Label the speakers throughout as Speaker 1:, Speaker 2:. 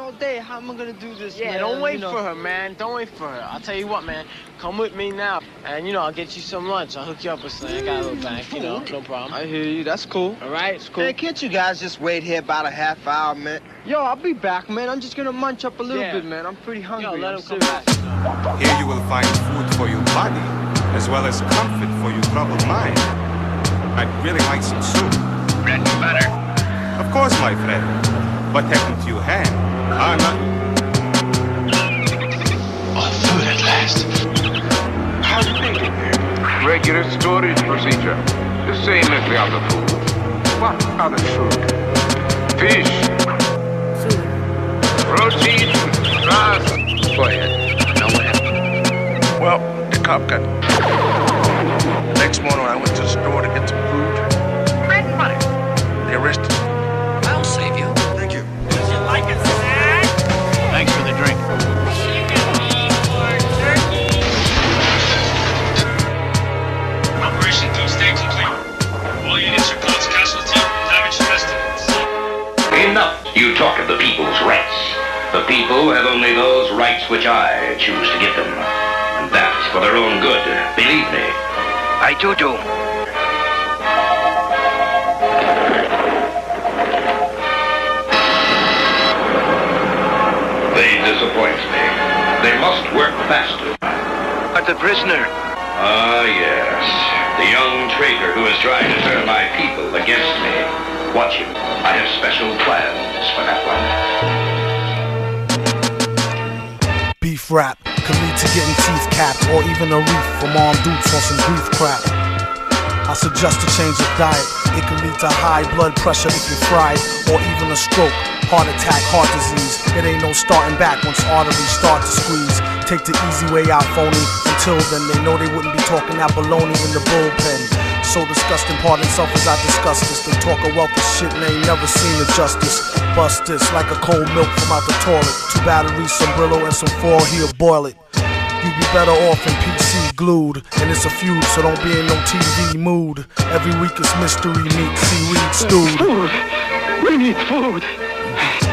Speaker 1: all day. How am I gonna do this,
Speaker 2: Yeah,
Speaker 1: man?
Speaker 2: don't wait for her, man. Don't wait for her. I'll tell you what, man. Come with me now. And, I'll get you some lunch. I'll hook you up with something. I got a little bag, no problem.
Speaker 1: I hear you. That's cool.
Speaker 2: All right, it's cool.
Speaker 1: Hey, can't you guys just wait here about a half hour, man? Yo, I'll be back, man. I'm just gonna munch up a little bit, man. I'm pretty hungry.
Speaker 2: Yo, let
Speaker 1: I'm
Speaker 2: him come
Speaker 1: serious.
Speaker 2: back.
Speaker 3: Here you will find food for your body, as well as comfort for your troubled mind. I'd really like some soup.
Speaker 4: Bread and butter.
Speaker 3: Of course, my friend. But taken to your hand. I'm not...
Speaker 4: Oh, food at last.
Speaker 5: How do you make it here? Regular storage procedure. The same as the other food. What other food? Fish. Protein. Grass. Go ahead.
Speaker 4: Now what happened?
Speaker 5: Well, the cop got... Next morning I went to the store to get some food.
Speaker 4: Bread and butter.
Speaker 5: They arrested me.
Speaker 4: I'll save you.
Speaker 5: Thank you.
Speaker 4: Would you like a snack?
Speaker 2: Thanks for the drink.
Speaker 6: Operation Doomsday complete. All units are close casualty. Damage estimates.
Speaker 7: Enough. You talk of the people's rights. The people have only those rights which I choose to give them. And that's for their own good. Believe me.
Speaker 4: I do.
Speaker 7: They disappoint me. They must work faster.
Speaker 4: But the prisoner.
Speaker 7: Ah, yes. The young traitor who is trying to turn my people against me. Watch him. I have special plans for that one.
Speaker 8: Beef rap could lead to getting teeth capped, or even a reef from armed dudes on some grief crap. I suggest a change of diet. It can lead to high blood pressure if you're fried, or even a stroke, heart attack, heart disease. It ain't no starting back once arteries start to squeeze. Take the easy way out, phony. Until then, they know they wouldn't be talking that baloney in the bullpen. So disgusting, pardon self as I discuss this. They talk a wealth of shit and they ain't never seen the justice. Bust this like a cold milk from out the toilet. 2 batteries, some Brillo, and some foil, he'll boil it. You'd be better off in PC glued. And it's a feud, so don't be in no TV mood. Every week it's mystery meat, seaweed stewed.
Speaker 1: Food. We need food.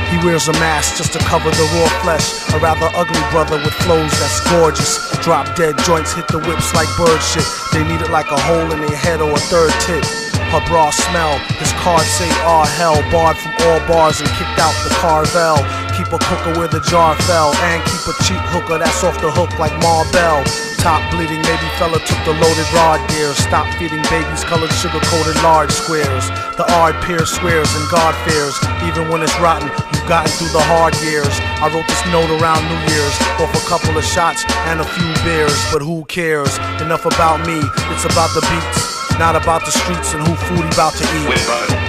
Speaker 8: He wears a mask just to cover the raw flesh. A rather ugly brother with flows that's gorgeous. Drop dead joints hit the whips like bird shit. They need it like a hole in their head or a third tit. Her bra smell, his cards say "Ah hell." Barred from all bars and kicked out the Carvel. Keep a cooker where the jar fell, and keep a cheap hooker that's off the hook like Marvel. Top bleeding, maybe fella took the loaded rod gear. Stop feeding babies colored sugar-coated large squares. The ard peer swears and God fears. Even when it's rotten, you've gotten through the hard years. I wrote this note around New Year's, off a couple of shots and a few beers. But who cares? Enough about me, it's about the beats. Not about the streets and who food he about to eat.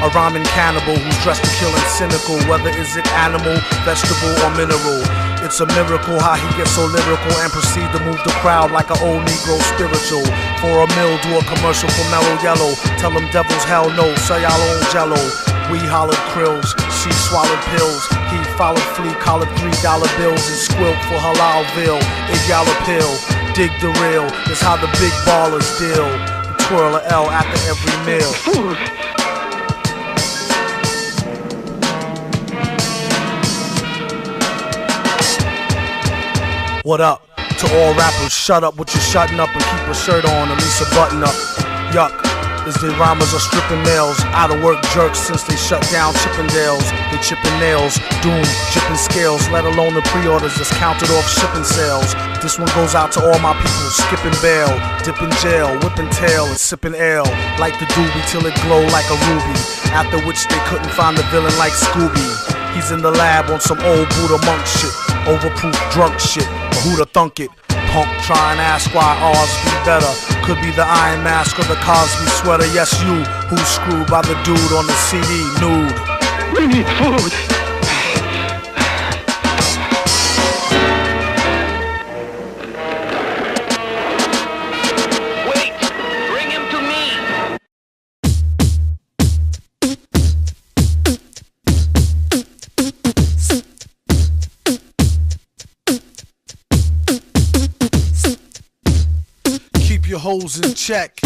Speaker 8: A rhyming cannibal who's dressed to kill and cynical. Whether is it animal, vegetable, or mineral. It's a miracle how he gets so lyrical and proceed to move the crowd like an old Negro spiritual. For a meal, do a commercial for Mellow Yellow. Tell them devils hell no, say y'all own jello. We hollered krills, she swallowed pills. He followed flea, collared $3 bills and squilt for Halalville. It y'all a pill, dig the real. It's how the big ballers deal. Twirl a L after every meal.
Speaker 1: Food.
Speaker 8: What up? To all rappers, shut up with your shutting up and keep a shirt on, at least a button up. Yuck, as the rhymers are stripping nails. Out of work jerks since they shut down Chippendales. They chipping nails, doom, chipping scales. Let alone the pre-orders that's counted off shipping sales. This one goes out to all my people skipping bail, dipping jail, whipping tail and sipping ale. Like the doobie till it glow like a ruby. After which they couldn't find the villain like Scooby. He's in the lab on some old Buddha monk shit. Overproof drunk shit, but who'da thunk it? Punk try and ask why ours be better. Could be the Iron Mask or the Cosby sweater. Yes, you, who's screwed by the dude on the CD, nude.
Speaker 1: We need food.
Speaker 4: Wait! Bring him to me!
Speaker 8: Keep your hoes in check.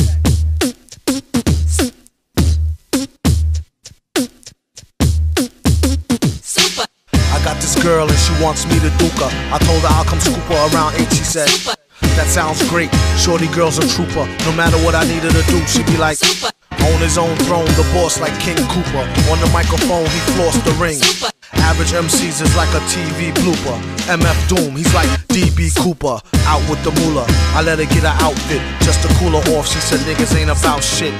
Speaker 8: got this girl and she wants me to duke her. I told her I'll come scoop her around 8, she said, that sounds great, shorty girl's a trooper. No matter what I needed to do, she'd be like, on his own throne, the boss like King Cooper. On the microphone, he flossed the ring. Average MCs is like a TV blooper. MF Doom, he's like DB Cooper. Out with the moolah, I let her get her outfit just to cool her off. She said niggas ain't about shit.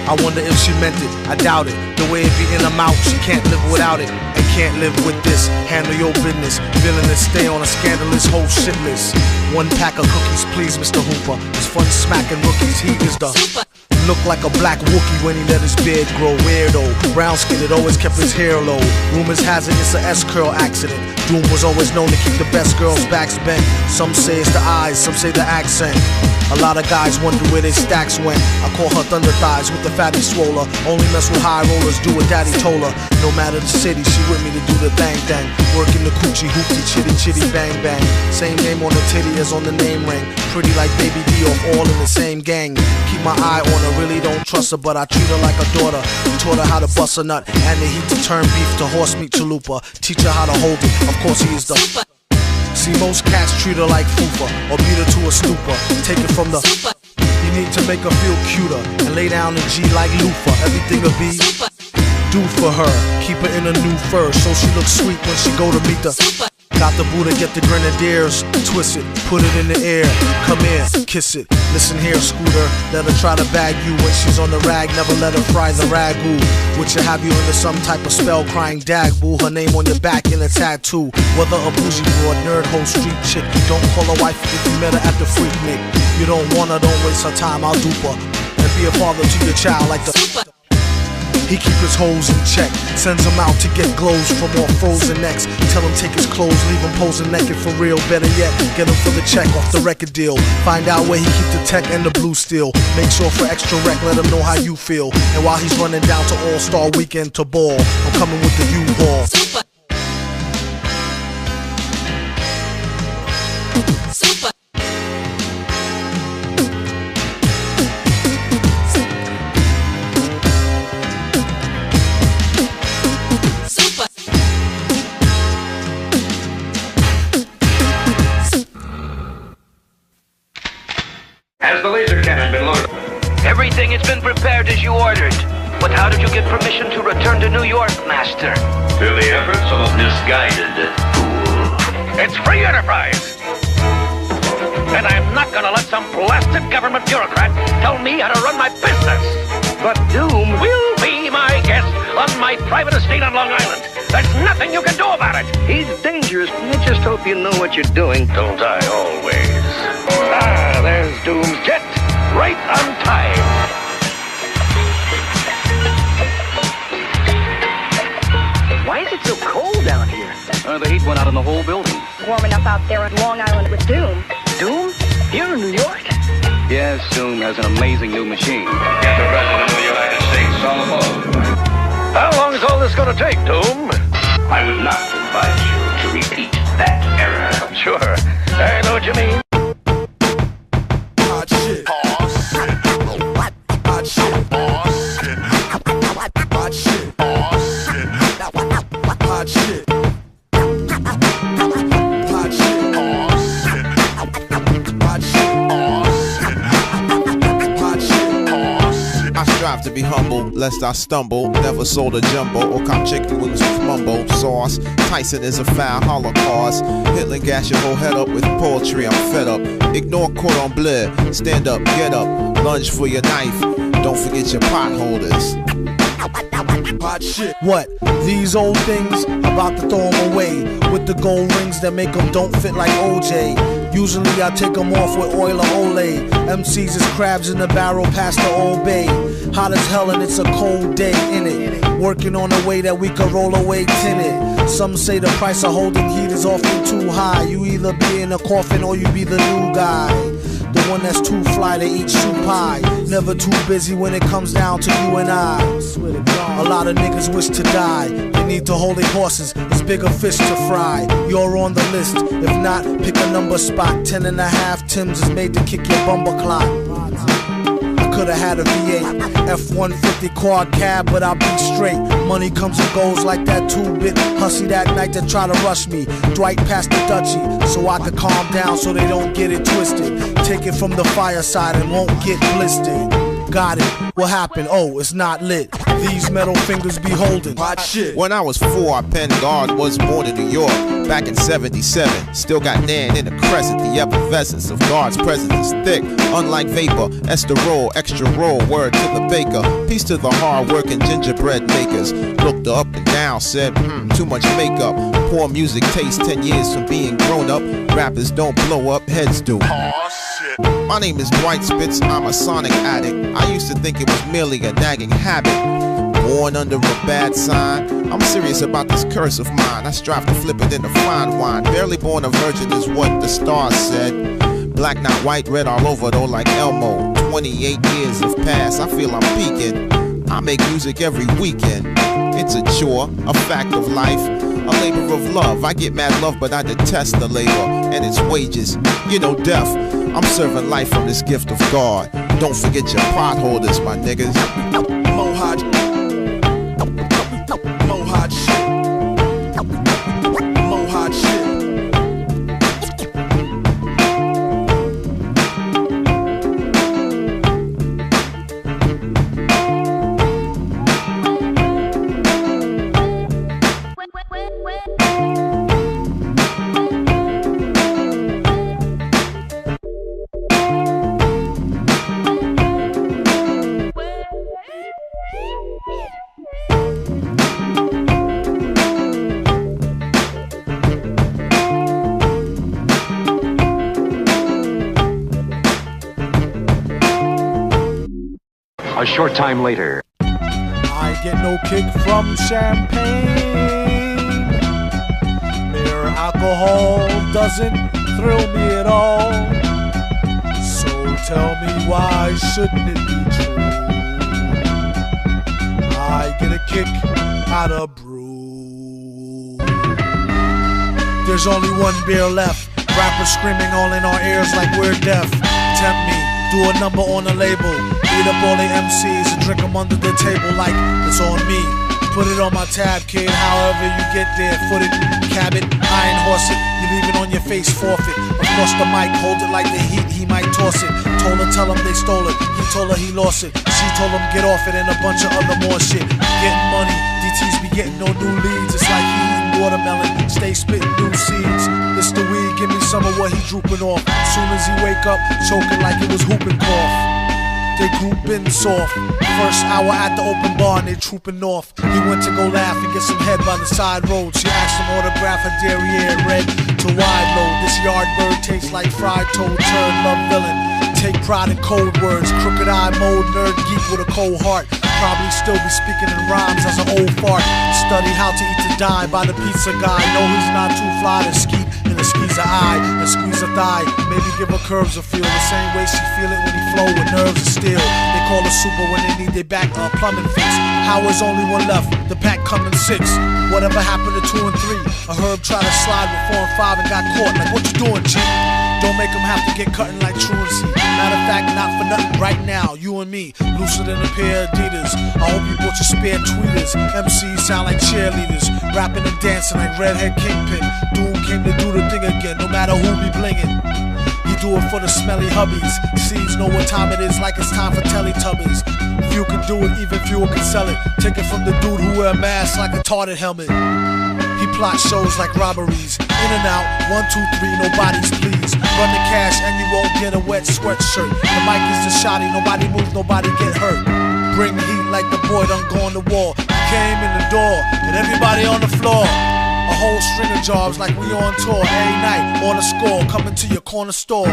Speaker 8: I wonder if she meant it, I doubt it. The way it be in her mouth, she can't live without it. And can't live with this, handle your business. Villainous, stay on a scandalous whole shit list. 1 pack of cookies, please, Mr. Hooper. It's fun smacking rookies, he is the look like a black Wookie when he let his beard grow. Weirdo, brown skinned, always kept his hair low. Rumors has it it's a S-curl accident. Doom was always known to keep the best girls' backs bent. Some say it's the eyes, some say the accent. A lot of guys wonder where their stacks went. I call her thunder thighs with the fatty swoller. Only mess with high rollers, do what daddy told her. No matter the city, she with me to do the thang thang. Working the coochie hoopty chitty chitty bang bang. Same name on the titty as on the name ring. Pretty like Baby D off all in the same gang. Keep my eye on her, really don't trust her, but I treat her like a daughter. Taught her how to bust a nut and the heat to turn beef to horse meat chalupa. Teach her how to hold it, of course he is the see, most cats treat her like fupa or beat her to a stupor. Take it from the you need to make her feel cuter and lay down the G like loofah. Everything will be do for her. Keep her in a new fur so she looks sweet when she go to meet the got the Buddha, get the grenadiers, twist it, put it in the air, come in, kiss it. Listen here, Scooter, let her try to bag you when she's on the rag. Never let her fry the ragu, which will have you under some type of spell, crying dag boo. Her name on your back in a tattoo. Whether a bougie broad, nerd, hoe, street chick, don't call her wife if you met her at the Freak Nick. You don't want her, don't waste her time, I'll dupe her and be a father to your child like the he keep his hoes in check, sends them out to get glows from all frozen necks. Tell him take his clothes, leave him posing naked for real. Better yet, get him for the check off the record deal. Find out where he keep the tech and the blue steel. Make sure for extra rec, let him know how you feel. And while he's running down to All-Star Weekend to ball, I'm coming with the U-Haul.
Speaker 7: Has the laser cannon been loaded?
Speaker 4: Everything has been prepared as you ordered. But how did you get permission to return to New York, Master?
Speaker 7: Through the efforts of a misguided fool.
Speaker 4: It's free enterprise. And I'm not gonna let some blasted government bureaucrat tell me how to run my business. But Doom will be my guest on my private estate on Long Island. There's nothing you can do about it. He's dangerous. I just hope you know what you're doing. Don't I always? Ah, there's Doom's jet. Right on time. Why is it so cold down here?
Speaker 9: The heat went out in the whole building.
Speaker 10: Warm enough out there on Long Island with Doom.
Speaker 4: Doom? Here in New York?
Speaker 9: Yes, Doom has an amazing new machine.
Speaker 7: Get the President of the United States on the phone.
Speaker 4: How long is all this going to take, Doom?
Speaker 7: I would not advise you to repeat that error.
Speaker 4: Sure. I know what you mean.
Speaker 8: Hot shit. Hot shit. Hot shit. Hot shit. Hot shit.
Speaker 11: Strive to be humble, lest I stumble. Never sold a jumbo or cop chicken wings with mumbo sauce. Tyson is a foul holocaust. Hitler gas your whole head up with poetry. I'm fed up. Ignore cordon bleu. Stand up, get up. Lunge for your knife. Don't forget your pot holders. Hot shit. What? These old things? About to throw them away with the gold rings that make them don't fit like OJ. Usually I take them off with oil or Olay. MCs is crabs in the barrel past the Old Bay. Hot as hell and it's a cold day in it. Working on a way that we can roll away tinted. Some say the price of holding heat is often too high. You either be in a coffin or you be the new guy. The one that's too fly to eat soup pie. Never too busy when it comes down to you and I. A lot of niggas wish to die. They need to hold their horses. It's bigger fish to fry. You're on the list. If not, pick a number spot. 10.5 Timbs is made to kick your bumper clock. I
Speaker 8: coulda had a V8, F-150 quad cab, but I'll be straight. Money comes and goes like that 2-bit hussy that night that try to rush me. Dwight passed the Dutchie, so I could calm down so they don't get it twisted. Take it from the fireside and won't get blistered. Got it. What happened? Oh, it's not lit. These metal fingers be holding hot shit.
Speaker 11: When I was 4, I penned God was born in New York back in 77. Still got Nan in the crescent. The effervescence of God's presence is thick. Unlike vapor, esterol, extra roll, word to the baker. Peace to the hard-working gingerbread makers. Looked up and down, said, too much makeup. Poor music taste, 10 years from being grown up. Rappers don't blow up, heads do. My name is Dwight Spitz, I'm a sonic addict. I used to think it was merely a nagging habit. Born under a bad sign, I'm serious about this curse of mine. I strive to flip it into fine wine. Barely born a virgin is what the stars said. Black, not white, red all over though like Elmo. 28 years have passed, I feel I'm peaking. I make music every weekend. It's a chore, a fact of life, a labor of love. I get mad love, but I detest the labor and its wages. You know, death. I'm serving life from this gift of God. Don't forget your pot holders, my niggas. Mohawk shit. Mohawk shit.
Speaker 12: A short time later.
Speaker 8: I get no kick from champagne. Mere alcohol doesn't thrill me at all. So tell me, why shouldn't it be true? I get a kick out of brew. There's only one beer left. Rappers screaming all in our ears like we're deaf. Tempt me, do a number on a label. Eat up all the MCs and drink them under the table like it's on me. Put it on my tab, kid, however you get there. Foot it, cab it, iron horse it. You leave it on your face, forfeit. Across the mic, hold it like the heat, he might toss it. Told her, tell him they stole it. He told her he lost it. She told him get off it and a bunch of other more shit. Getting money, DTs be getting no new leads. It's like he eating watermelon, stay spitting new seeds. It's the weed, give me some of what he drooping off. Soon as he wake up, choking like it was whooping cough. They groupin' soft. First hour at the open bar and they trooping off. He went to go laugh and get some head by the side road. She asked him autograph her derriere red to wide load. This yard bird tastes like fried toad, turd, love villain. Take pride in cold words, crooked eye mode, nerd geek with a cold heart. Probably still be speaking in rhymes as an old fart. Study how to eat to die by the pizza guy. No, he's not too fly to skeet in a squeeze a eye, and squeeze a thigh. Maybe give her curves a feel the same way she feel it when he flow with nerves of steel. They call her super when they need their back plumbing fix. Howard's only one left, the pack coming 6. Whatever happened to 2 and 3? A herb tried to slide with 4 and 5 and got caught. Like, what you doing, G? Don't make them have to get cutting like truancy. Matter of fact, not for nothing right now, you and me, looser than a pair of Adidas. I hope you bought your spare tweeters. MCs sound like cheerleaders, rapping and dancing like Redhead Kingpin. Doom came to do the thing again, no matter who be blingin'. He do it for the smelly hubbies. Seeds know what time it is, like it's time for Teletubbies. Few can do it, even fewer can sell it. Take it from the dude who wear a mask like a tarted helmet. He plot shows like robberies. In and out, 1, 2, 3, nobody's please. Run the cash and you won't get a wet sweatshirt. The mic is the shotty, nobody moves, nobody get hurt. Bring heat like the boy done gone to war. He came in the door and everybody on the floor. A whole string of jobs like we on tour. Every night, on a score, coming to your corner store.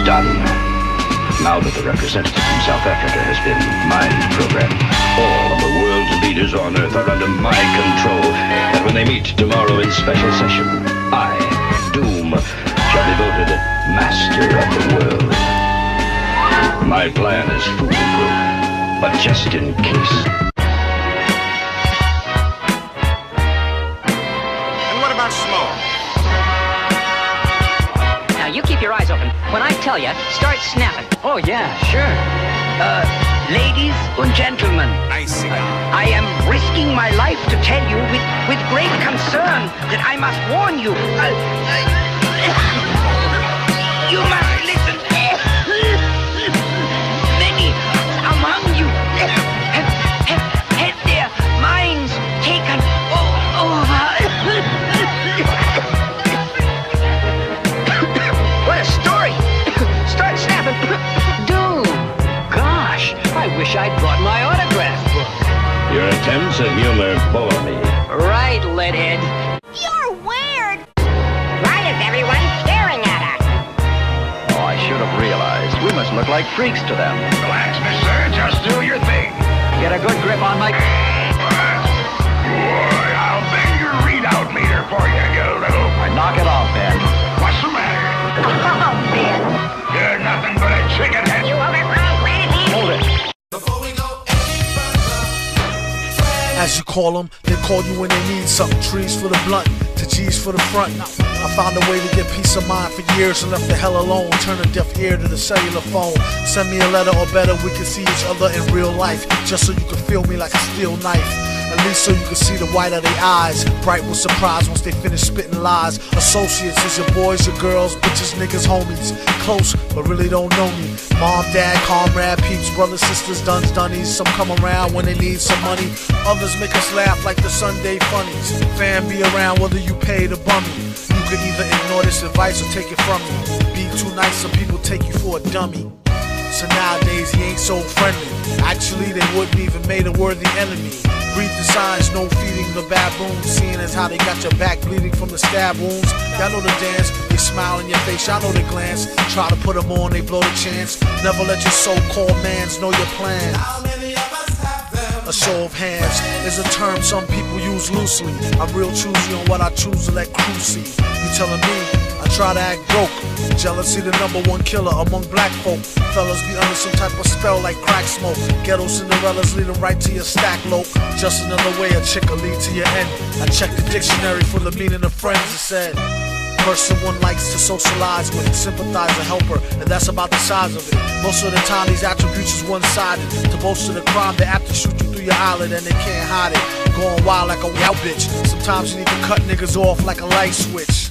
Speaker 7: Done. Now that the representative from South Africa has been mind-programmed, all of the world's leaders on Earth are under my control. And when they meet tomorrow in special session, I, Doom, devoted master of the world. My plan is foolproof, but just in case.
Speaker 3: And what about Small?
Speaker 13: Now, you keep your eyes open. When I tell you, start snapping.
Speaker 9: Oh, yeah, sure. Ladies and gentlemen, I am risking my life to tell you with great concern that I must warn you. You must listen. Many among you have had their minds taken over. What a story! Start snapping.
Speaker 13: I wish I'd brought my autograph book.
Speaker 7: Your attempts at humor bore me.
Speaker 13: Right, Leadhead.
Speaker 14: You're weird. Why is everyone staring at us?
Speaker 9: Oh, I should have realized. We must look like freaks to them.
Speaker 4: Relax, mister. Just do your thing.
Speaker 9: Get a good grip on my...
Speaker 4: Boy, I'll bang your readout meter for you, you little...
Speaker 9: Knock it off, Ben.
Speaker 4: What's the matter?
Speaker 14: Oh, Ben.
Speaker 4: You're nothing but a chicken head.
Speaker 14: You overgrown granny.
Speaker 9: Hold it.
Speaker 8: As you call them, they call you when they need something. Trees for the blunt, to G's for the front. I found a way to get peace of mind for years and left the hell alone. Turn a deaf ear to the cellular phone. Send me a letter or better, we can see each other in real life. Just so you can feel me like a steel knife. At least so you can see the white of their eyes. Bright with surprise once they finish spitting lies. Associates is your boys, your girls, bitches, niggas, homies. Close, but really don't know me. Mom, dad, comrade, peeps, brothers, sisters, duns, dunnies. Some come around when they need some money. Others make us laugh like the Sunday funnies. Fan be around whether you pay the bummy. You could either ignore this advice or take it from me. Be too nice, some people take you for a dummy. So nowadays he ain't so friendly. Actually they wouldn't even made a worthy enemy. Read the signs, no feeding the baboons. Seeing as how they got your back bleeding from the stab wounds. Y'all know the dance, they smile in your face, y'all know the glance. Try to put them on, they blow the chance. Never let your so-called mans know your plan. How many of us have them? A show of hands is a term some people use loosely. I'm real choosy on what I choose to let crew see. You telling me I try to act broke. Jealousy the #1 killer among black folk. Fellas be under some type of spell like crack smoke. Ghetto Cinderellas lead them right to your stack low. Just another way a chick will lead to your end. I checked the dictionary for the meaning of friends. It said person one likes to socialize with, sympathize or helper, and that's about the size of it. Most of the time these attributes is one-sided. To boast of the crime, they have to shoot you through your eyelid and they can't hide it. Going wild like a wild bitch. Sometimes you need to cut niggas off like a light switch.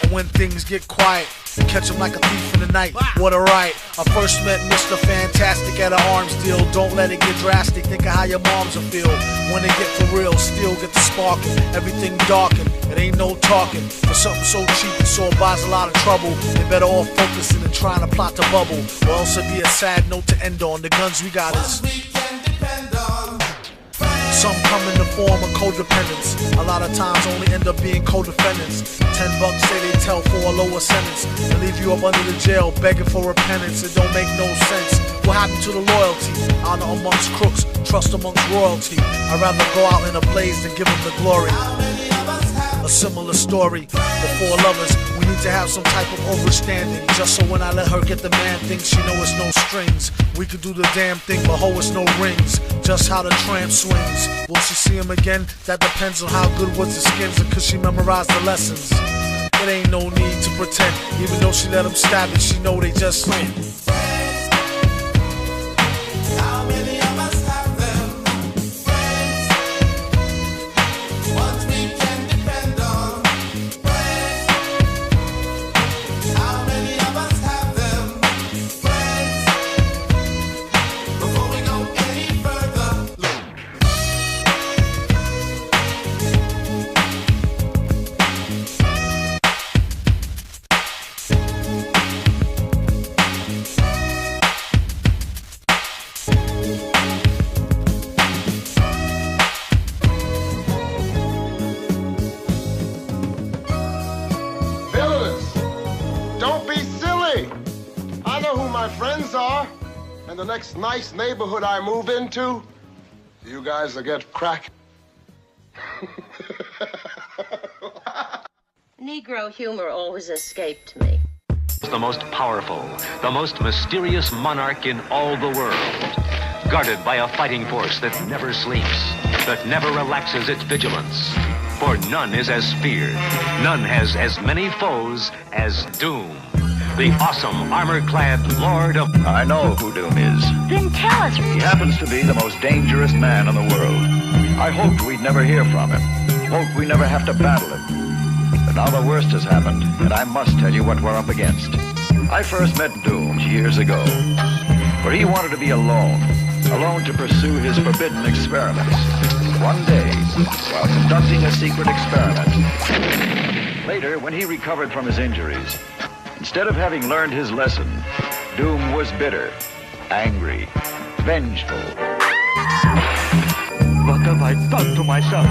Speaker 8: And when things get quiet, catch him like a thief in the night. What a right. I first met Mr. Fantastic at an arms deal. Don't let it get drastic. Think of how your moms will feel when they get for real. Still get the sparking. Everything darkened. It ain't no talking. For something so cheap, it so buys a lot of trouble. They better off focusing and trying to plot the bubble. Or else it'd be a sad note to end on. The guns we got is... Some come in the form of codependence. A lot of times only end up being co-defendants. $10 say they tell for a lower sentence and leave you up under the jail begging for repentance. It don't make no sense. What happened to the loyalty? Honor amongst crooks, trust amongst royalty. I'd rather go out in a blaze than give them the glory. A similar story. The four lovers, we need to have some type of understanding. Just so when I let her get the man thing, she know it's no strings. We could do the damn thing, but ho, it's no rings. Just how the tramp swings. Will she see him again? That depends on how good was the skins and could she memorize the lessons. It ain't no need to pretend. Even though she let him stab it, she know they just win.
Speaker 15: The next nice neighborhood I move into, you guys will get crack.
Speaker 16: Negro humor always escaped me.
Speaker 12: The most powerful, the most mysterious monarch in all the world. Guarded by a fighting force that never sleeps, that never relaxes its vigilance. For none is as feared, none has as many foes as Doom. The awesome, armor-clad Lord of...
Speaker 17: I know who Doom is.
Speaker 16: Then tell us.
Speaker 17: He happens to be the most dangerous man in the world. I hoped we'd never hear from him. Hoped we never have to battle him. But now the worst has happened, and I must tell you what we're up against. I first met Doom years ago, for he wanted to be alone to pursue his forbidden experiments. One day, while conducting a secret experiment, later, when he recovered from his injuries, instead of having learned his lesson, Doom was bitter, angry, vengeful.
Speaker 18: What have I done to myself?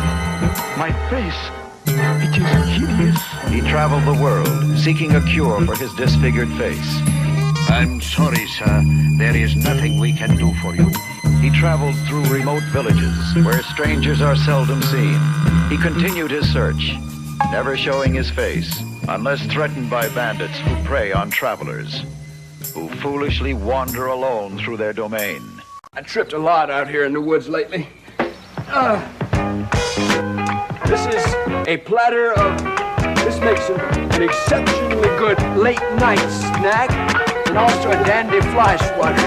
Speaker 18: My face, it is hideous.
Speaker 17: He traveled the world, seeking a cure for his disfigured face.
Speaker 18: I'm sorry, sir. There is nothing we can do for you.
Speaker 17: He traveled through remote villages where strangers are seldom seen. He continued his search, never showing his face, unless threatened by bandits who prey on travelers, who foolishly wander alone through their domain.
Speaker 19: I tripped a lot out here in the woods lately. This is a platter of... This makes an exceptionally good late-night snack, and also a dandy fly swatter.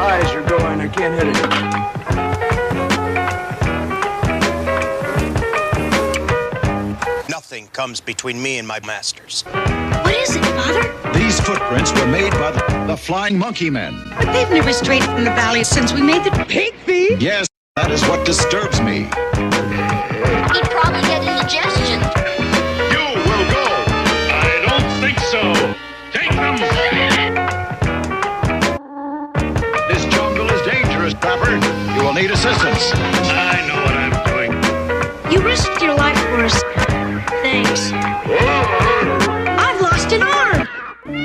Speaker 19: Eyes are going, I can't hit
Speaker 20: it. Nothing comes between me and my masters.
Speaker 16: What is it, Father?
Speaker 21: These footprints were made by the Flying Monkey Men.
Speaker 16: But they've never strayed from the valley since we made the pig feed.
Speaker 21: Yes, that is what disturbs me.
Speaker 16: He'd probably get indigestion.
Speaker 6: You will go. I don't think so. Take them.
Speaker 21: This jungle is dangerous, Trapper. You will need assistance.
Speaker 6: I know what I'm doing.
Speaker 16: You risked your life for us. Thanks. I've lost an arm.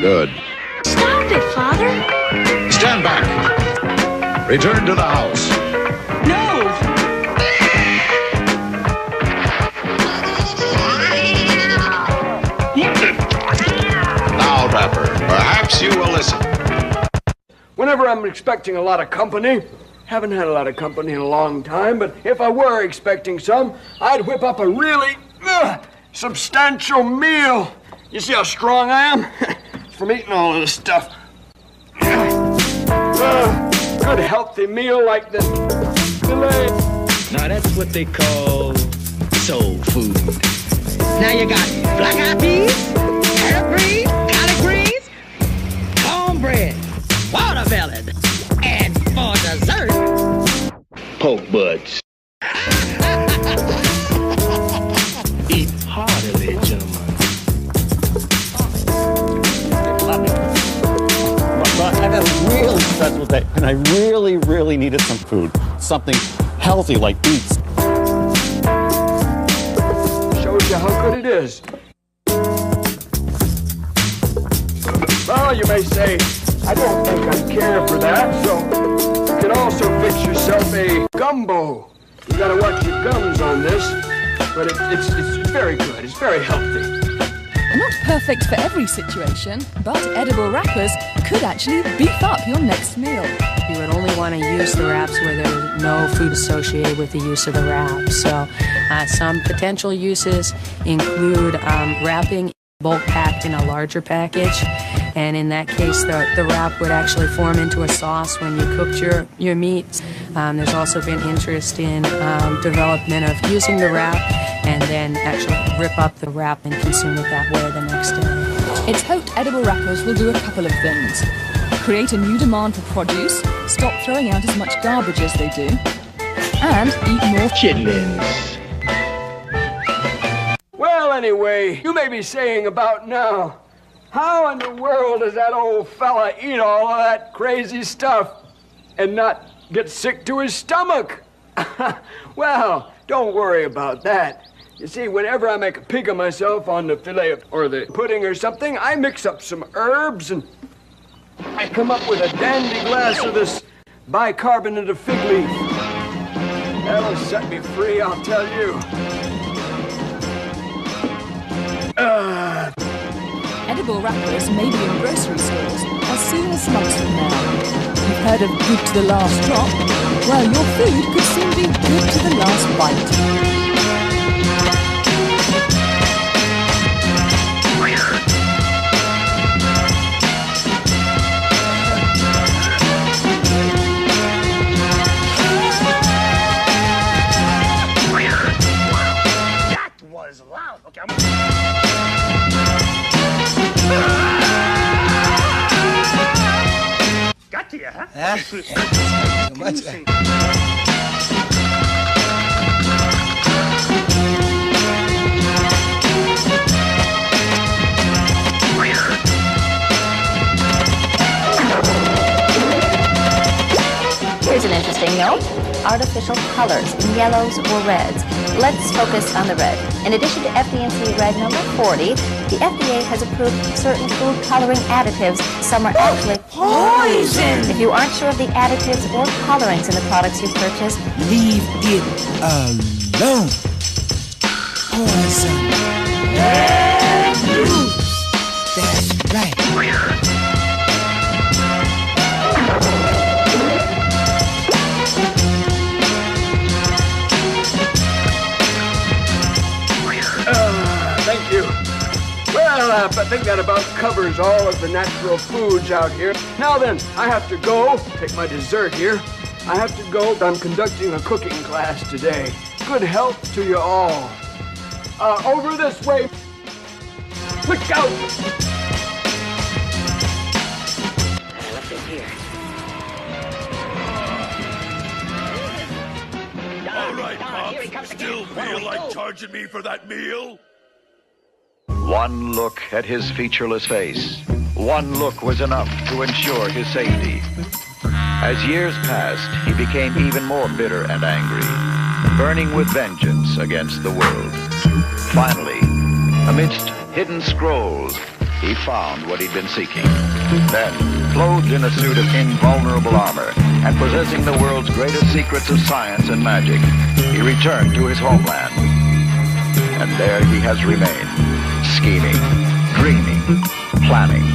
Speaker 21: Good.
Speaker 16: Stop it, Father.
Speaker 21: Stand back. Return to the house.
Speaker 16: No.
Speaker 21: Now, Trapper, perhaps you will listen.
Speaker 19: Whenever I'm expecting a lot of company, haven't had a lot of company in a long time, but if I were expecting some, I'd whip up a really substantial meal. You see how strong I am? From eating all of this stuff. Good healthy meal like this filet.
Speaker 22: Now that's what they call soul food. Now you got black-eyed peas, carrot greens, collard greens, cornbread, watermelon, and for dessert, poke butts. Eat heartily, gentlemen.
Speaker 23: I've had a really stressful day, and I really needed some food. Something healthy like beets.
Speaker 19: Shows you how good it is. Well, you may say, I don't think I care for that, so you can also fix yourself a gumbo. You gotta watch your gums on this, but it's very good. It's very healthy.
Speaker 24: Not perfect for every situation, but edible wrappers could actually beef up your next meal.
Speaker 25: You would only want to use the wraps where there's no food associated with the use of the wrap. So some potential uses include wrapping bulk packed in a larger package. And in that case, the wrap would actually form into a sauce when you cooked your meat. There's also been interest in development of using the wrap and then actually rip up the wrap and consume it that way the next day.
Speaker 24: It's hoped edible wrappers will do a couple of things. Create a new demand for produce, stop throwing out as much garbage as they do, and eat more chitlins.
Speaker 19: Well, anyway, you may be saying about now, how in the world does that old fella eat all of that crazy stuff and not get sick to his stomach? Well, don't worry about that. You see, whenever I make a pig of myself on the filet or the pudding or something, I mix up some herbs and I come up with a dandy glass of this bicarbonate of fig leaf. That'll set me free, I'll tell you.
Speaker 24: Edible wrappers may be in grocery stores as soon as months from now. You've heard of good to the last drop? Well, your food could soon be good to the last bite.
Speaker 4: Got to you, huh?
Speaker 1: Here's an interesting note. Artificial colors in yellows or reds. Let's focus on the red. In addition to FD&C Red number 40, the FDA has approved certain food coloring additives. Some are actually poison. If you aren't sure of the additives or colorings in the products you purchase,
Speaker 2: leave it alone. Poison. That's right.
Speaker 19: Thank you. Well, I think that about covers all of the natural foods out here. Now then, I have to go. Take my dessert here. I have to go. I'm conducting a cooking class today. Good health to you all. Over this way. Look out!
Speaker 9: What's in here?
Speaker 5: All right, Pops. Still feel like charging me for that meal?
Speaker 17: One look at his featureless face. One look was enough to ensure his safety. As years passed, he became even more bitter and angry, burning with vengeance against the world. Finally, amidst hidden scrolls, he found what he'd been seeking. Then, clothed in a suit of invulnerable armor and possessing the world's greatest secrets of science and magic, he returned to his homeland. And there he has remained, scheming, dreaming, planning,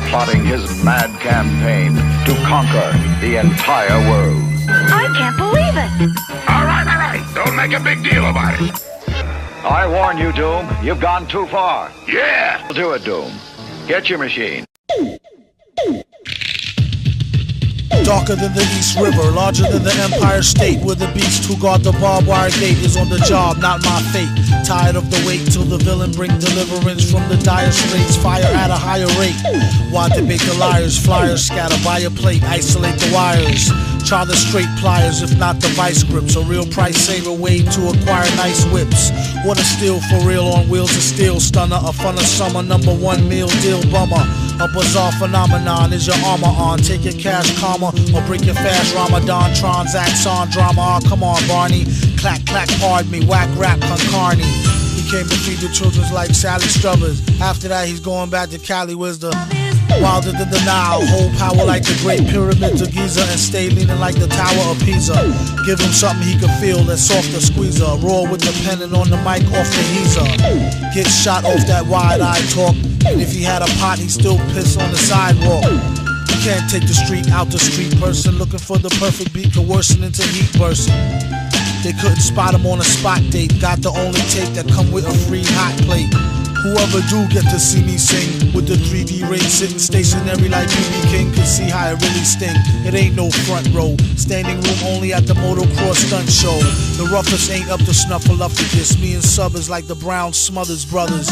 Speaker 17: plotting his mad campaign to conquer the entire world.
Speaker 14: I can't believe it.
Speaker 5: All right. Don't make a big deal about it.
Speaker 17: I warn you, Doom. You've gone too far.
Speaker 5: Yeah.
Speaker 17: Do it, Doom. Get your machine.
Speaker 8: Darker than the East River, larger than the Empire State, where the beast who guard the barbed wire gate is on the job, not my fate. Tired of the wait till the villain bring deliverance from the dire straits, fire at a higher rate. Why debate the liars, flyers scatter by a plate, isolate the wires. Try the straight pliers, if not the vice grips. A real price saver way to acquire nice whips. What a steal for real on wheels of steel. Stunner, a fun of summer, #1 meal deal bummer. A bizarre phenomenon, is your armor on? Take your cash karma or break your fast Ramadan. Transacts on drama, oh, come on Barney. Clack, clack, pardon me, whack rap, concarney. He came to feed the children's like Sally Struthers. After that he's going back to Cali, where's the wilder than the Nile, hold power like the Great Pyramids of Giza and stay leaning like the Tower of Pisa. Give him something he can feel that's soft to squeezer. Roar with the pen and on the mic off the heezer. Get shot off that wide-eyed talk, and if he had a pot he'd still piss on the sidewalk. You can't take the street out the street person looking for the perfect beat could worsen into heat person. They couldn't spot him on a spot date. Got the only tape that come with a free hot plate. Whoever do get to see me sing with the 3D ring sitting stationary like BB King can see how it really sting. It ain't no front row, standing room only at the motocross stunt show. The roughest ain't up to snuffleupagus. Me and Sub is like the Brown Smothers brothers.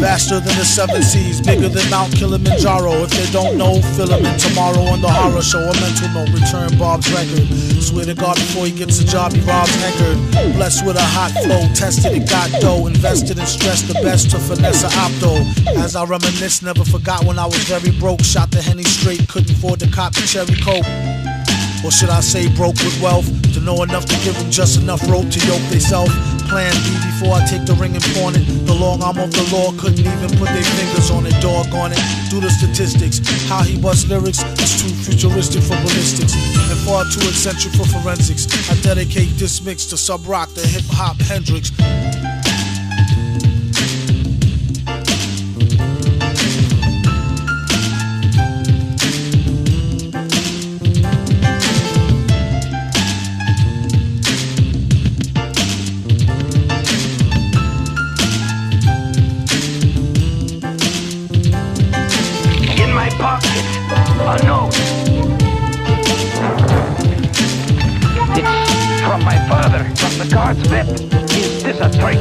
Speaker 8: Faster than the 7 seas, bigger than Mount Kilimanjaro. If they don't know, fill them in tomorrow on the horror show. A mental note, return Bob's record. Swear to God before he gets a job, he robs Eckerd. Blessed with a hot flow, tested it, got dough. Invested and stressed the best to finesse a opto. As I reminisce, never forgot when I was very broke. Shot the Henny straight, couldn't afford to cop the cherry coke. Or should I say broke with wealth, to know enough to give them just enough rope to yoke they self. Plan B before I take the ring and pawn it. The long arm of the law couldn't even put their fingers on it. Doggone it, do the statistics. How he busts lyrics is too futuristic for ballistics and far too eccentric for forensics. I dedicate this mix to Sub Rock, the hip hop Hendrix.
Speaker 4: of my father from the guard's vet. Is this a trick?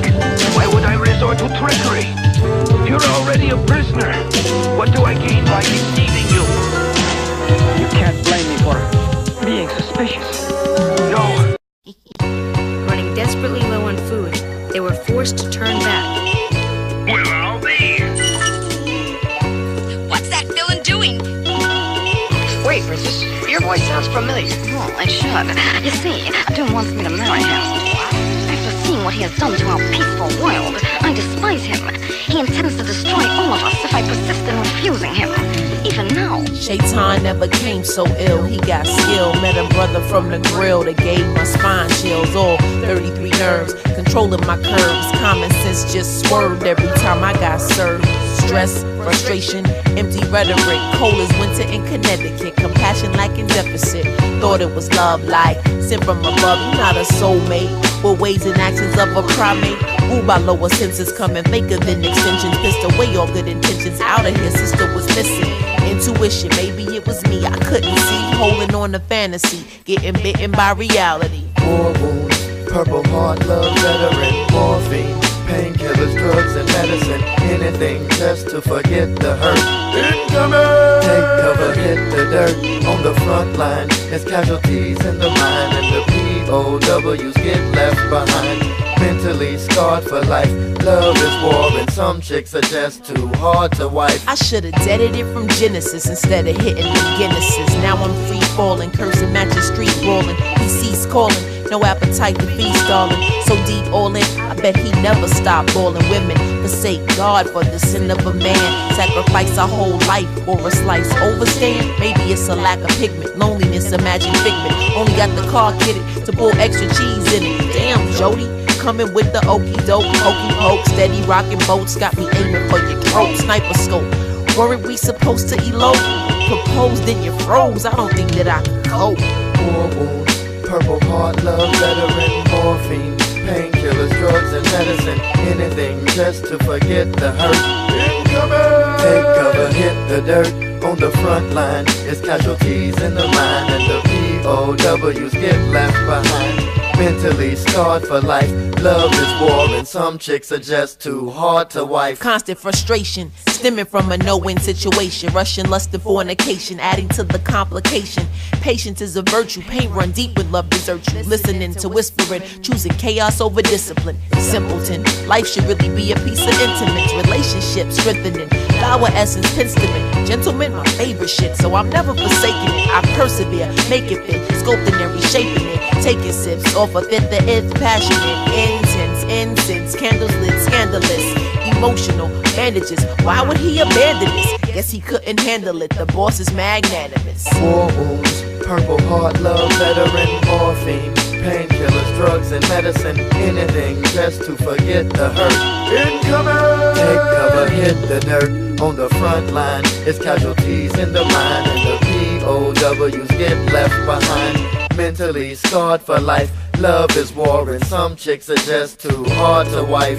Speaker 4: Why would I resort to trickery? You're already a prisoner. What do I gain by deceiving you?
Speaker 19: You can't blame me for being suspicious.
Speaker 4: No.
Speaker 25: Running desperately low on food, they were forced to turn back.
Speaker 4: Where are they?
Speaker 16: What's that villain doing?
Speaker 9: Wait, Princess. Your voice sounds familiar.
Speaker 14: Oh, it should. You see, Doom wants me to marry him. After seeing what he has done to our peaceful world, I despise him. He intends to destroy all of us if I persist in refusing him. Even now.
Speaker 3: Shaitan never came so ill. He got skill. Met a brother from the grill that gave my spine chills. All 33 nerves, controlling my curves. Common sense just swerved every time I got served. Stress, frustration, empty rhetoric. Cold as winter in Connecticut. Compassion lacking deficit. Thought it was love like sent from above. You're not a soulmate. With ways and actions of a primate. Ruled by lower senses, coming faker than extensions. Pissed away all good intentions. Out of here, sister was missing. Intuition, maybe it was me. I couldn't see. Holding on to fantasy. Getting bitten by reality.
Speaker 7: War wounds, Purple Heart, love veteran, morphine, painkillers, drugs and medicine. Anything just to forget the hurt. Incoming! Take cover, hit the dirt. On the front line, there's casualties in the mind, and the POWs get left behind. Mentally scarred for life. Love is war and some chicks are just too hard to wife.
Speaker 3: I should've deaded it from Genesis instead of hitting the Guinnesses. Now I'm free falling, cursing, matching street brawling. He ceased calling, no appetite to feast, darling. So deep all in, I bet he never stopped balling. Women forsake God for the sin of a man. Sacrifice our whole life for a slice. Overstand, maybe it's a lack of pigment. Loneliness, imagine figment. Only got the car kitted to pull extra cheese in it. Damn, Jody. Coming with the okey doke, hokey poke, steady rocking boats, got me aiming for your throat. Sniper scope, worried we supposed to elope. Proposed then you froze, I don't think that I can cope.
Speaker 7: War wounds, Purple Heart, love veteran, morphine, painkillers, drugs and medicine. Anything just to forget the hurt. Incoming! Take cover, hit the dirt. On the front line, there's casualties in the mind, and the POWs get left behind. Mentally scarred for life. Love is war and some chicks are just too hard to wife.
Speaker 3: Constant frustration stemming from a no-win situation. Russian lust and fornication adding to the complication. Patience is a virtue. Pain run deep when love deserts you. Listening to whispering, choosing chaos over discipline. Simpleton, life should really be a piece of intimates. Relationships strengthening. Flower essence, penstement. Gentlemen, my favorite shit, so I'm never forsaking it. I persevere, make it fit, sculpting and reshaping it. Taking sips off a fifth the ith, passionate, intense, incense, candles lit, scandalous, emotional, bandages. Why would he abandon this? Guess he couldn't handle it. The boss is magnanimous.
Speaker 7: War wounds, Purple Heart, love veteran, morphine, painkillers, drugs and medicine. Anything just to forget the hurt. Incoming! Take cover, hit the dirt. On the front line, it's casualties in the mind, and the POWs get left behind. Mentally scarred for life. Love is war and some chicks are just too hard to wife.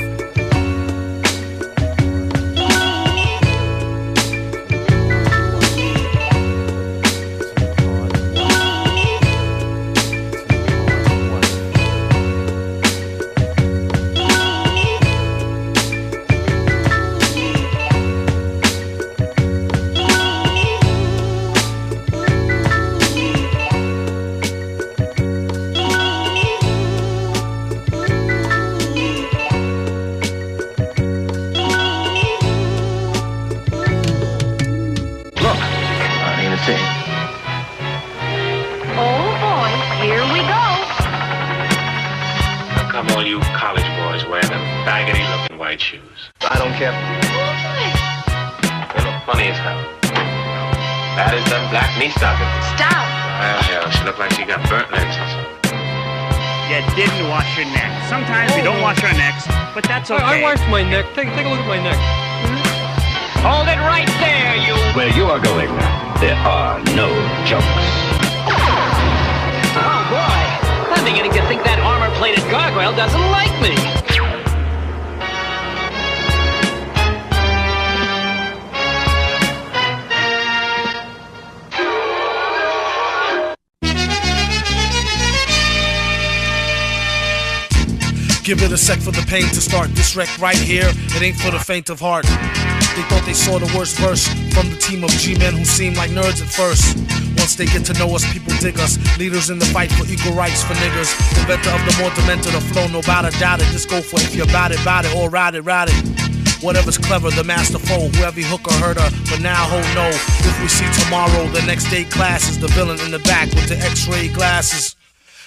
Speaker 10: I washed my neck. Take a look at my neck.
Speaker 9: Hold it right there, you.
Speaker 21: Where you are going, there are no jokes.
Speaker 9: Oh boy, I'm beginning to think that armor-plated gargoyle doesn't like me.
Speaker 8: Give it a sec for the pain to start. This wreck right here, it ain't for the faint of heart. They thought they saw the worst verse from the team of G-men who seem like nerds at first. Once they get to know us, people dig us. Leaders in the fight for equal rights for niggas. Inventor of the more demented, the flow, no doubt it. Just go for it if you're about it, or ride it. Whatever's clever, the masterful, whoever hooker heard her, but now ho no. If we see tomorrow, the next day class is the villain in the back with the x-ray glasses.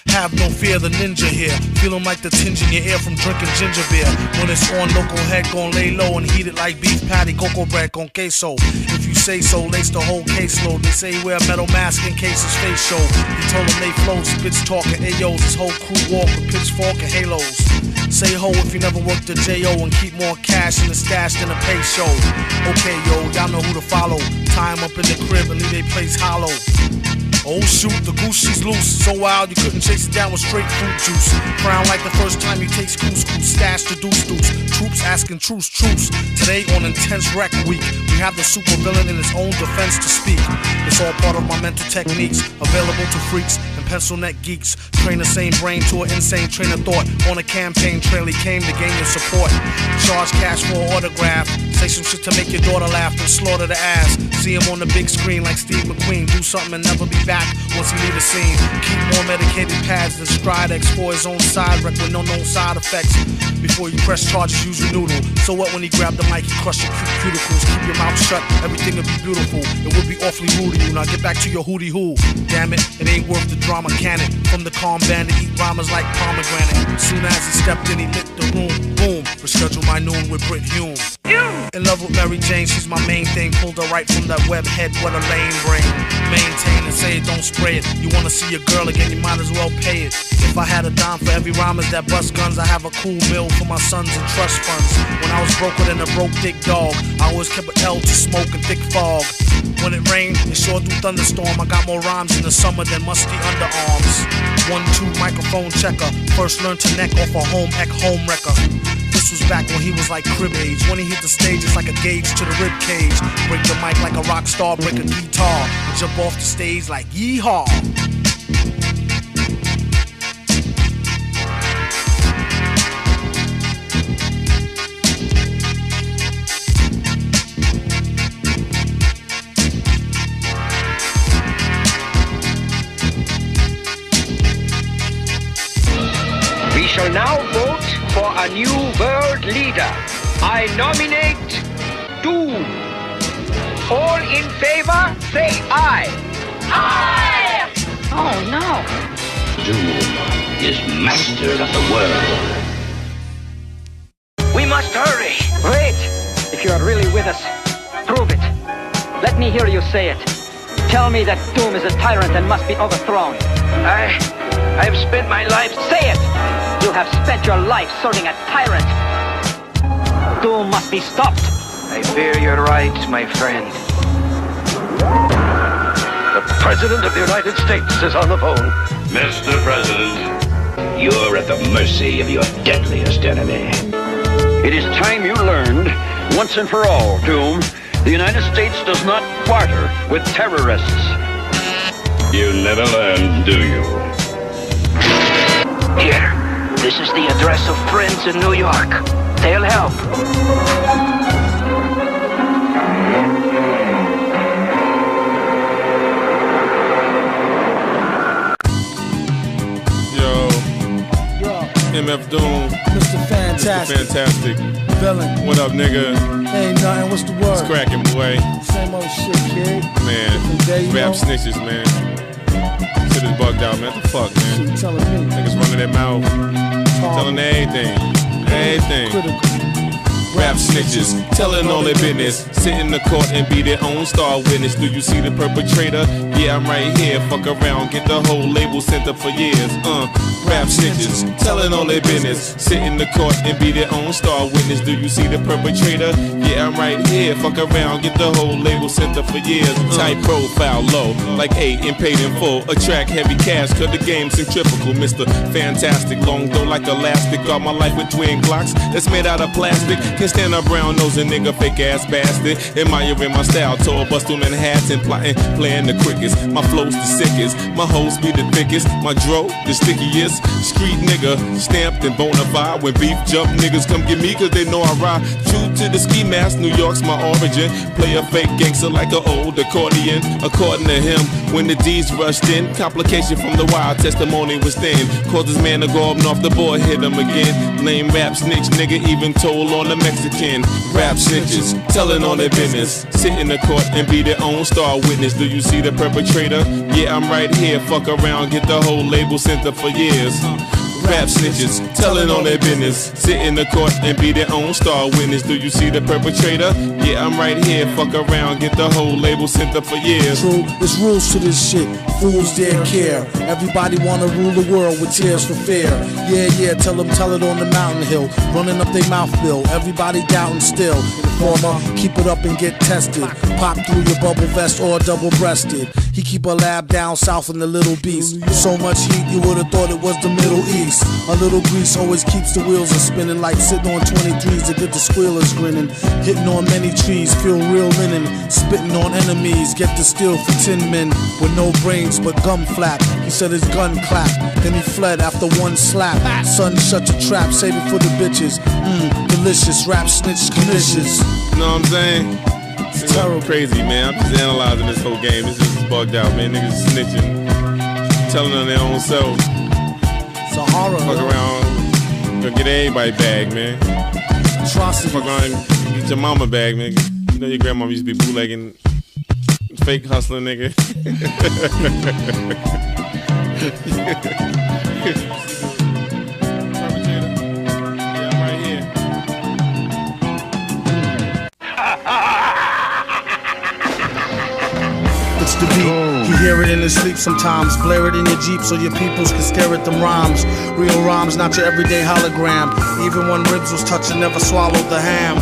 Speaker 8: Have no fear, the ninja here. Feeling like the tinge in your ear from drinking ginger beer. When it's on, local head gon' lay low and heat it like beef patty, cocoa bread con queso. If you say so, lace the whole caseload. They say he wear a metal mask in case his face show. He told them they flow, spits talking AOs. His whole crew walk with pitchfork and halos. Say ho if you never worked a J.O. and keep more cash in the stash than a pay show. Okay, yo, y'all know who to follow. Tie him up in the crib and leave they place hollow. Oh shoot, the goose, she's loose. So wild you couldn't chase it down with straight fruit juice. Frown like the first time you taste couscous. Stash the deuce. Troops asking truce. Today on Intense Rec Week, we have the super villain in his own defense to speak. It's all part of my mental techniques, available to freaks and pencil neck geeks. Train the same brain to an insane train of thought. On a campaign trail he came to gain your support. Charge cash for an autograph. Say some shit to make your daughter laugh and slaughter the ass. See him on the big screen like Steve McQueen. Do something and never be back once he leave the scene. Keep more medicated pads than Stridex for his own side wreck with no known side effects. Before you press charges, use your noodle. So what when he grabbed the mic, he crushed your cuticles. Keep your mouth shut, everything will be beautiful. It would be awfully rude to you. Now get back to your hootie hoo. Damn it ain't worth the drama, can it? From the calm bandit, eat rhymes like pomegranate. Soon as he stepped in, he lit the room. Boom, reschedule my noon with Brit Hume. In love with Mary Jane, she's my main thing. Pulled her right from that web head, what a lame brain. Maintain and say it, don't spray it. You wanna see your girl again, you might as well pay it. If I had a dime for every rhymers that bust guns, I have a cool meal for my sons and trust funds. When I was broker than a broke thick dog, I always kept an L to smoke and thick fog. When it rained, it sure do thunderstorm. I got more rhymes in the summer than musty underarms. 1-2 microphone checker. First learned to neck off a home ec home wrecker. This was back when he was like crib age. When he hit the stage, it's like a gauge to the rib cage. Break the mic like a rock star, break a guitar, and jump off the stage like yeehaw.
Speaker 9: We shall now vote for a new world leader. I nominate Doom. All in favor, say aye. Aye!
Speaker 14: Oh, no.
Speaker 9: Doom is master of the world. We must hurry.
Speaker 22: Wait! If you are really with us, prove it. Let me hear you say it. Tell me that Doom is a tyrant and must be overthrown.
Speaker 9: I've spent my life.
Speaker 22: Say it! You have spent your life serving a tyrant. Doom must be stopped.
Speaker 9: I fear you're right, my friend.
Speaker 4: The President of the United States is on the phone.
Speaker 21: Mr. President, you're at the mercy of your deadliest enemy.
Speaker 22: It is time you learned, once and for all, Doom, the United States does not barter with terrorists.
Speaker 21: You never learn, do you?
Speaker 9: Here, this is the address of friends in New York. They'll help.
Speaker 11: MF Doom.
Speaker 8: Mr. Fantastic.
Speaker 11: Mr. Fantastic.
Speaker 8: Villain.
Speaker 11: What up, nigga?
Speaker 8: Ain't nothing. What's the word?
Speaker 11: It's cracking, boy.
Speaker 8: Same old shit, kid.
Speaker 11: Man.
Speaker 8: Day,
Speaker 11: rap
Speaker 8: know?
Speaker 11: snitches, man. Shit is bugged out, man. What the fuck, man?
Speaker 8: Shit, telling me.
Speaker 11: Niggas running their mouth. Telling everything. Everything.
Speaker 8: Critical.
Speaker 11: Rap snitches, telling all their business. Sit in the court and be their own star witness. Do you see the perpetrator? Yeah, I'm right here. Fuck around, get the whole label sent up for years. Rap snitches, telling all their business. Sit in the court and be their own star witness. Do you see the perpetrator? Yeah, I'm right here. Fuck around, get the whole label sent up for years. Tight profile, low, like 8 and paid in full. Attract heavy cash, cause the game's centrifugal. Mr. Fantastic, long though like elastic. Got my life with twin Glocks that's made out of plastic. Can't stand a brown nosing nigga, fake ass bastard. Admiring my style, tour bus through Manhattan, plotting, playing the quickest. My flow's the sickest, my hoes be the thickest. My dro, the stickiest. Street nigga, stamped and bona fide. When beef jump, niggas come get me cause they know I ride. True to the ski mask, New York's my origin. Play a fake gangster like an old accordion. According to him, when the D's rushed in, complication from the wild testimony was thin. Caused his man to go up and off the board, hit him again. Lame rap snitch nigga, even told on the Mexican. Rap snitches, telling on their business. Sit in the court and be their own star witness. Do you see the perpetrator? Yeah, I'm right here. Fuck around, get the whole label sent up for years. Rap snitches, telling on their business. Sit in the court and be their own star witness. Do you see the perpetrator? Yeah, I'm right here. Fuck around, get the whole label sent up for years.
Speaker 8: True, there's rules to this shit. Fools dare care. Everybody wanna rule the world with tears for fear. Yeah, tell it on the mountain hill. Running up their mouth bill. Everybody doubting still. Informer, keep it up and get tested. Pop through your bubble vest or double-breasted. He keep a lab down south in the Little Beast. So much heat you would've thought it was the Middle East. A little grease always keeps the wheels a spinning, like sitting on 23s to get the squealers grinning. Hitting on many trees, feel real linen. Spitting on enemies, get the steel for 10 men with no brains but gum flap. He said his gun clapped, then he fled after one slap. Son, shut your trap, save it for the bitches. Delicious, rap snitch delicious.
Speaker 11: You know what I'm saying? It's terrible, crazy, man. I'm just analyzing this whole game. This is bugged out, man. Niggas snitching, telling on their own self.
Speaker 8: It's a horror.
Speaker 11: Fuck around, gonna get everybody bag, man.
Speaker 8: Atrocity.
Speaker 11: Fuck around, get your mama bag, nigga. You know your grandma used to be bootlegging, fake hustling, nigga.
Speaker 8: It's the beat. You hear it in his sleep sometimes. Blare it in your Jeep so your peoples can stare at them rhymes. Real rhymes, not your everyday hologram. Even when ribs was touching, never swallowed the ham.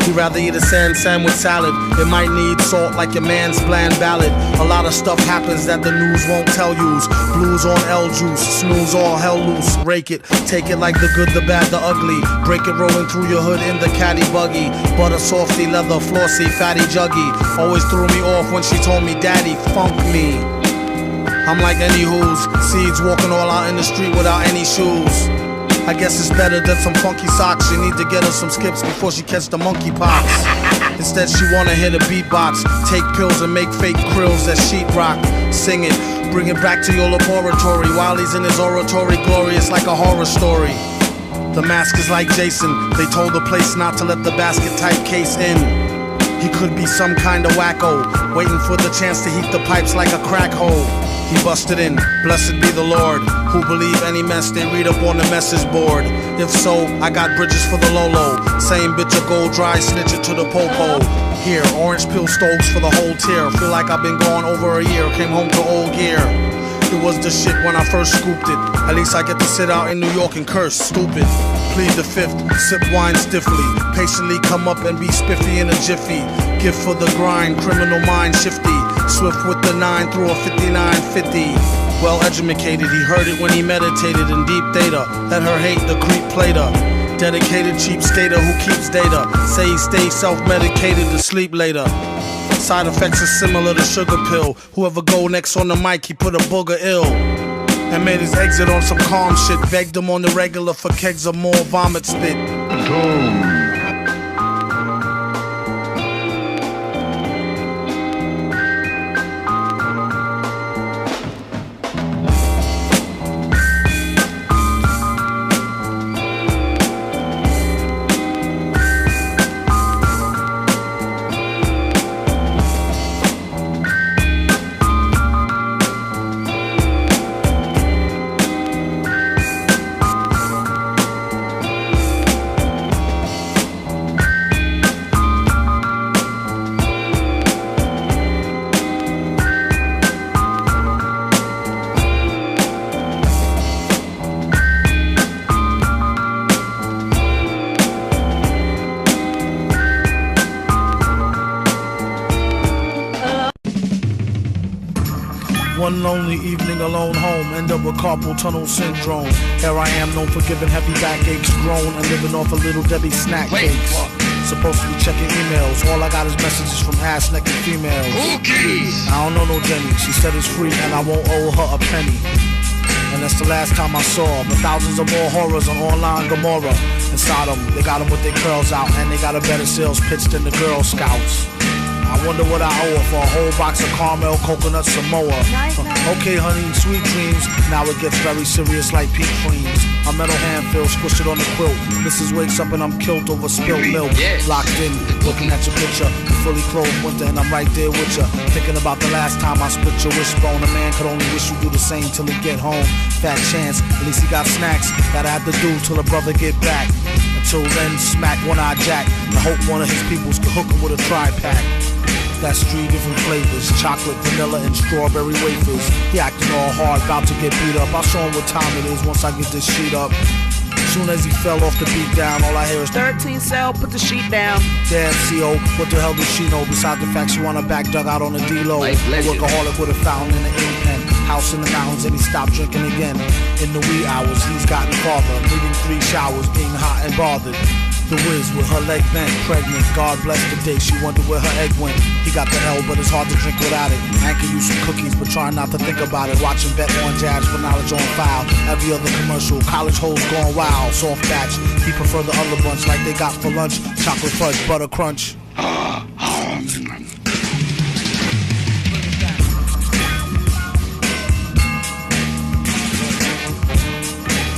Speaker 8: He'd rather eat a sand sandwich salad. It might need salt like your man's bland ballad. A lot of stuff happens that the news won't tell yous. Blues on L juice, snooze all hell loose. Rake it, take it like the good, the bad, the ugly. Break it rolling through your hood in the caddy buggy. Butter softy, leather, flossy, fatty juggy. Always threw me off when she told me, Daddy, funk me. I'm like any who's seeds walking all out in the street without any shoes. I guess it's better than some funky socks. She need to get her some skips before she catch the monkeypox. Instead she wanna hit a beatbox. Take pills and make fake krills that sheetrock. Sing it, bring it back to your laboratory. While he's in his oratory, glorious like a horror story. The mask is like Jason. They told the place not to let the basket type case in. He could be some kind of wacko, waiting for the chance to heat the pipes like a crack hole. He busted in, blessed be the Lord, who believe any mess they read up on the message board. If so, I got bridges for the Lolo. Same bitch a gold dry, snitch it to the popo. Here, orange peel stoves for the whole tier. Feel like I've been gone over a year, came home to old gear. It was the shit when I first scooped it. At least I get to sit out in New York and curse, stupid. Plead the fifth, sip wine stiffly. Patiently come up and be spiffy in a jiffy. Gift for the grind, criminal mind shifty. Swift with the 9 through a 5950. Well educated, he heard it when he meditated in deep theta. Let her hate the creep plater. Dedicated cheap skater who keeps data. Say he stays self-medicated to sleep later. Side effects are similar to sugar pill. Whoever go next on the mic, he put a booger ill. And made his exit on some calm shit. Begged him on the regular for kegs of more vomit spit. One lonely evening alone home, end up with carpal tunnel syndrome. Here I am, known for giving heavy backaches, grown and living off a Little Debbie snack cakes. Supposed to be checking emails, all I got is messages from ass-naked females. I don't know no Jenny, she said it's free and I won't owe her a penny. And that's the last time I saw them. And thousands of more horrors on online Gomorrah. Inside them, they got them with their curls out, and they got a better sales pitch than the Girl Scouts. I wonder what I owe her for a whole box of caramel coconut Samoa. Okay, honey, sweet dreams. Now it gets very serious like peak creams. A metal hand feels squished on the quilt. Mrs. wakes up and I'm killed over spilled milk. Locked in, looking at your picture. Fully clothed winter and I'm right there with you. Thinking about the last time I split your wishbone. A man could only wish you do the same till he get home. Fat chance, at least he got snacks that I have to do till a brother get back. Until then, smack one-eyed Jack. And I hope one of his peoples can hook him with a tri-pack. That's 3 different flavors, chocolate, vanilla, and strawberry wafers. He acting all hard, about to get beat up. I'll show him what time it is once I get this sheet up. Soon as he fell off the beat down, all I hear is
Speaker 3: 13 cell, put the sheet down.
Speaker 8: Damn, CO, what the hell does she know? Besides the fact she want her back dug out on the D-Lo. A workaholic with a fountain and an ink pen. House in the mountains and he stopped drinking again. In the wee hours, he's gotten farther. Needing 3 showers, being hot and bothered. The whiz with her leg bent, pregnant. God bless the day she wondered where her egg went. He got the L, but it's hard to drink without it. I can use some cookies, but trying not to think about it. Watching Bet on Jabs for knowledge on file. Every other commercial, college hoes gone wild. Soft batch, he prefer the other bunch like they got for lunch. Chocolate fudge, butter crunch.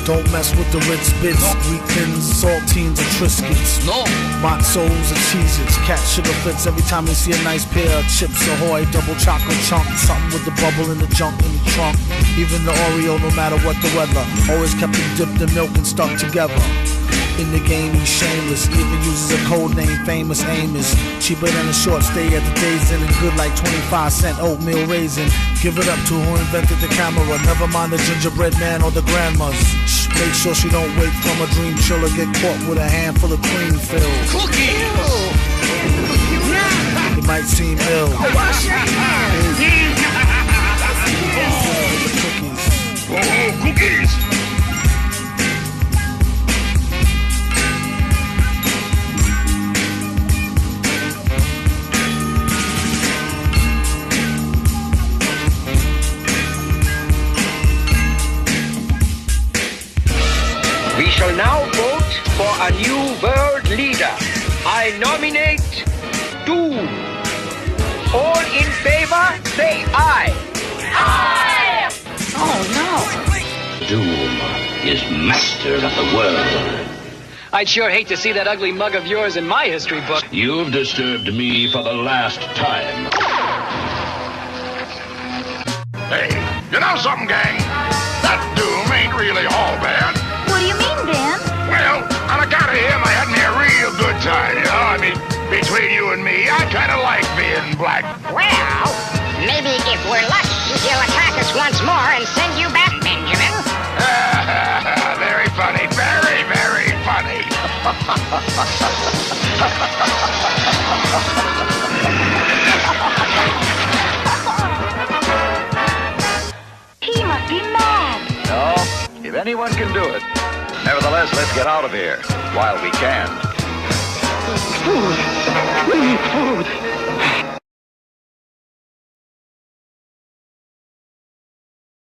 Speaker 8: Don't mess with the Ritz bits, wheat thins, saltines, and Triscuits. No. Matzos and Cheez-Its, cat sugar fits every time you see a nice pair of Chips Ahoy, double chocolate chunk, something with the bubble in the junk in the trunk. Even the Oreo, no matter what the weather, always kept it dipped in milk and stuck together. In the game, he's shameless, even uses a code name, Famous Amos. Cheaper than a short stay at the Days Inn and good like 25-cent oatmeal raisin. Give it up to who invented the camera, never mind the gingerbread man or the grandmas. Make sure she don't wake from a dream chill or get caught with a handful of cream filled. Cookies! It might seem ill.
Speaker 5: Wash your hands! Oh, cookies!
Speaker 9: We shall now vote for a new world leader. I nominate Doom. All in favor, say aye. Aye!
Speaker 16: Oh, no.
Speaker 21: Doom is master of the world.
Speaker 10: I'd sure hate to see that ugly mug of yours in my history book.
Speaker 21: You've disturbed me for the last time.
Speaker 5: Hey, you know something, gang? That Doom ain't really all bad.
Speaker 16: What do you mean, Dan?
Speaker 5: Well, on account of him, I had me a real good time, you know? I mean, between you and me, I kind of like being black.
Speaker 12: Well, maybe if we're lucky, he'll attack us once more and send you back, Benjamin.
Speaker 5: Very funny, very, very funny.
Speaker 12: He must be mad.
Speaker 17: No, if anyone can do it. Nevertheless, let's get out of here while we can.
Speaker 12: Food. We need food.